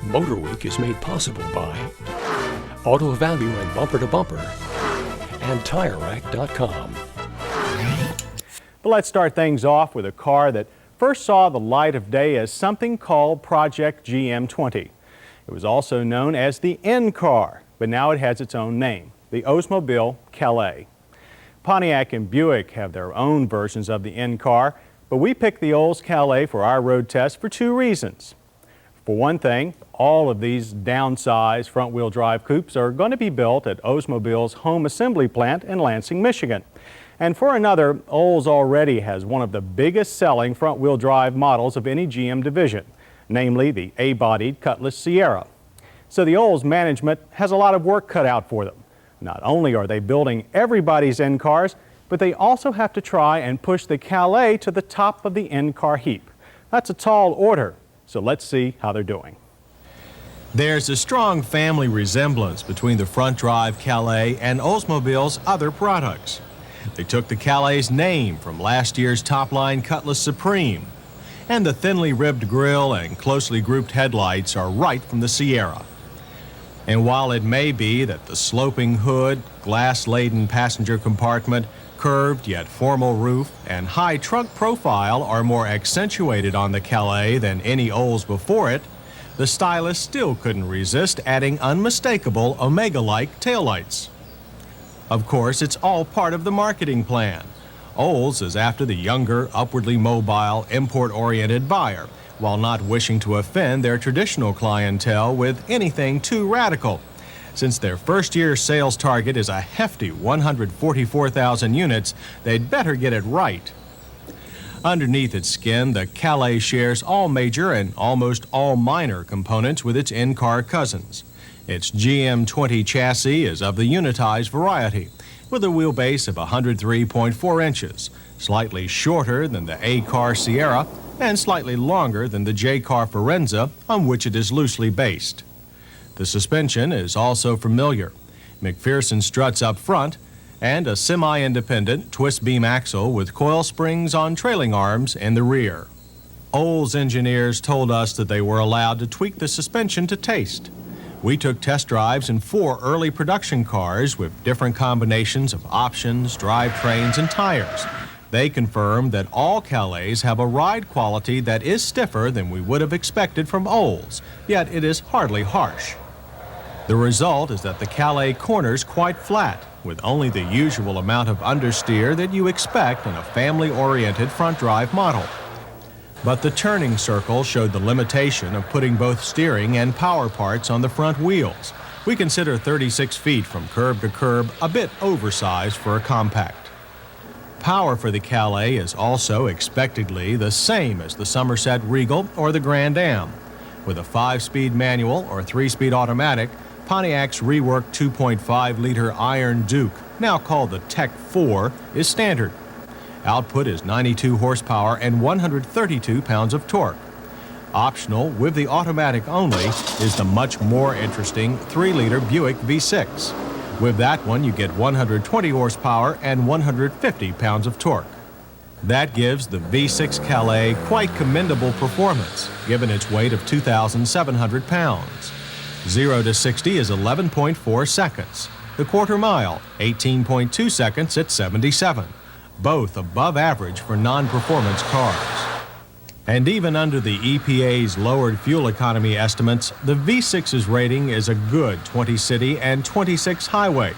MotorWeek is made possible by Auto Value and Bumper to Bumper and TireRack.com. But let's start things off with a car that first saw the light of day as something called Project GM20. It was also known as the N car, but now it has its own name, the Oldsmobile Calais. Pontiac and Buick have their own versions of the N car, but we picked the Olds Calais for our road test for two reasons. For one thing, all of these downsized front-wheel drive coupes are going to be built at Oldsmobile's home assembly plant in Lansing, Michigan. And for another, Olds already has one of the biggest selling front-wheel drive models of any GM division, namely the A-bodied Cutlass Sierra. So the Olds management has a lot of work cut out for them. Not only are they building everybody's N cars, but they also have to try and push the Calais to the top of the N car heap. That's a tall order, so let's see how they're doing. There's a strong family resemblance between the front-drive Calais and Oldsmobile's other products. They took the Calais' name from last year's top-line Cutlass Supreme, and the thinly ribbed grille and closely grouped headlights are right from the Sierra. And while it may be that the sloping hood, glass-laden passenger compartment, curved yet formal roof, and high trunk profile are more accentuated on the Calais than any Olds before it, the stylist still couldn't resist adding unmistakable Omega-like taillights. Of course, it's all part of the marketing plan. Olds is after the younger, upwardly mobile, import-oriented buyer, while not wishing to offend their traditional clientele with anything too radical. Since their first-year sales target is a hefty 144,000 units, they'd better get it right. Underneath its skin, the Calais shares all major and almost all minor components with its in-car cousins. Its GM20 chassis is of the unitized variety, with a wheelbase of 103.4 inches, slightly shorter than the A-car Sierra and slightly longer than the J-car Forenza, on which it is loosely based. The suspension is also familiar. McPherson struts up front and a semi-independent twist-beam axle with coil springs on trailing arms in the rear. Olds engineers told us that they were allowed to tweak the suspension to taste. We took test drives in 4 early production cars with different combinations of options, drivetrains, and tires. They confirmed that all Calais have a ride quality that is stiffer than we would have expected from Olds, yet it is hardly harsh. The result is that the Calais corners quite flat, with only the usual amount of understeer that you expect in a family-oriented front-drive model. But the turning circle showed the limitation of putting both steering and power parts on the front wheels. We consider 36 feet from curb to curb a bit oversized for a compact. Power for the Calais is also expectedly the same as the Somerset Regal or the Grand Am. With a 5-speed manual or 3-speed automatic, Pontiac's reworked 2.5-liter Iron Duke, now called the Tech 4, is standard. Output is 92 horsepower and 132 pounds of torque. Optional, with the automatic only, is the much more interesting 3-liter Buick V6. With that one, you get 120 horsepower and 150 pounds of torque. That gives the V6 Calais quite commendable performance, given its weight of 2,700 pounds. 0 to 60 is 11.4 seconds. The quarter mile, 18.2 seconds at 77. Both above average for non-performance cars. And even under the EPA's lowered fuel economy estimates, the V6's rating is a good 20 city and 26 highway.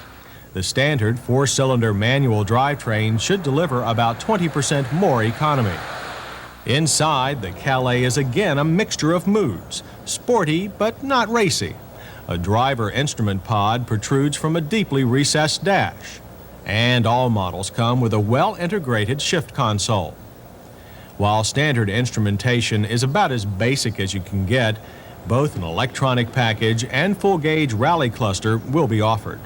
The standard 4-cylinder manual drivetrain should deliver about 20% more economy. Inside, the Calais is again a mixture of moods, sporty but not racy. A driver instrument pod protrudes from a deeply recessed dash. And all models come with a well-integrated shift console. While standard instrumentation is about as basic as you can get, both an electronic package and full-gauge rally cluster will be offered.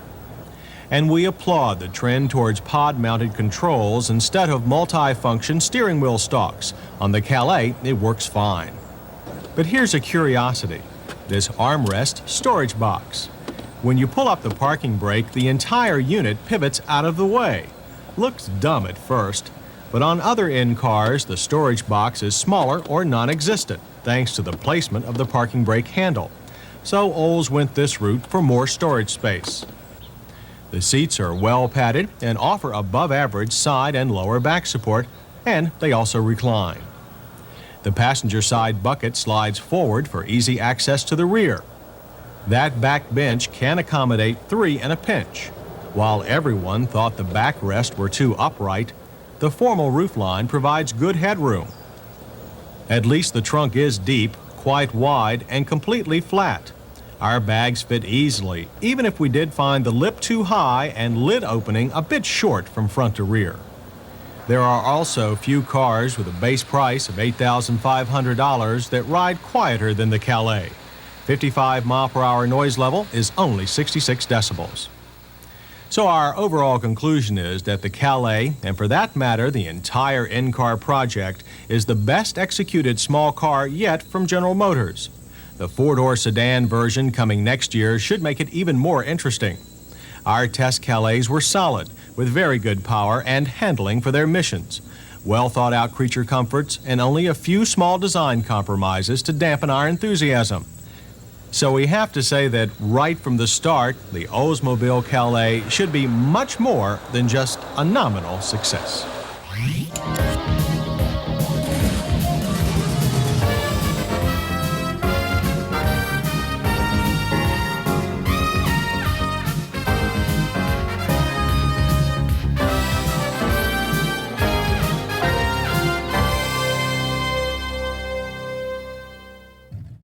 And we applaud the trend towards pod-mounted controls instead of multi-function steering wheel stalks. On the Calais, it works fine. But here's a curiosity: this armrest storage box. When you pull up the parking brake, the entire unit pivots out of the way. Looks dumb at first, but on other N cars, the storage box is smaller or non-existent, thanks to the placement of the parking brake handle. so Olds went this route for more storage space. The seats are well padded and offer above average side and lower back support, and they also recline. The passenger side bucket slides forward for easy access to the rear. That back bench can accommodate 3 in a pinch. While everyone thought the backrests were too upright, the formal roofline provides good headroom. At least the trunk is deep, quite wide, and completely flat. Our bags fit easily, even if we did find the lip too high and lid opening a bit short from front to rear. There are also few cars with a base price of $8,500 that ride quieter than the Calais. 55 mile/hour noise level is only 66 decibels. So our overall conclusion is that the Calais, and for that matter the entire in-car project, is the best executed small car yet from General Motors. The 4-door sedan version coming next year should make it even more interesting. Our test Calais were solid, with very good power and handling for their missions. Well thought out creature comforts and only a few small design compromises to dampen our enthusiasm. So we have to say that right from the start, the Oldsmobile Calais should be much more than just a nominal success.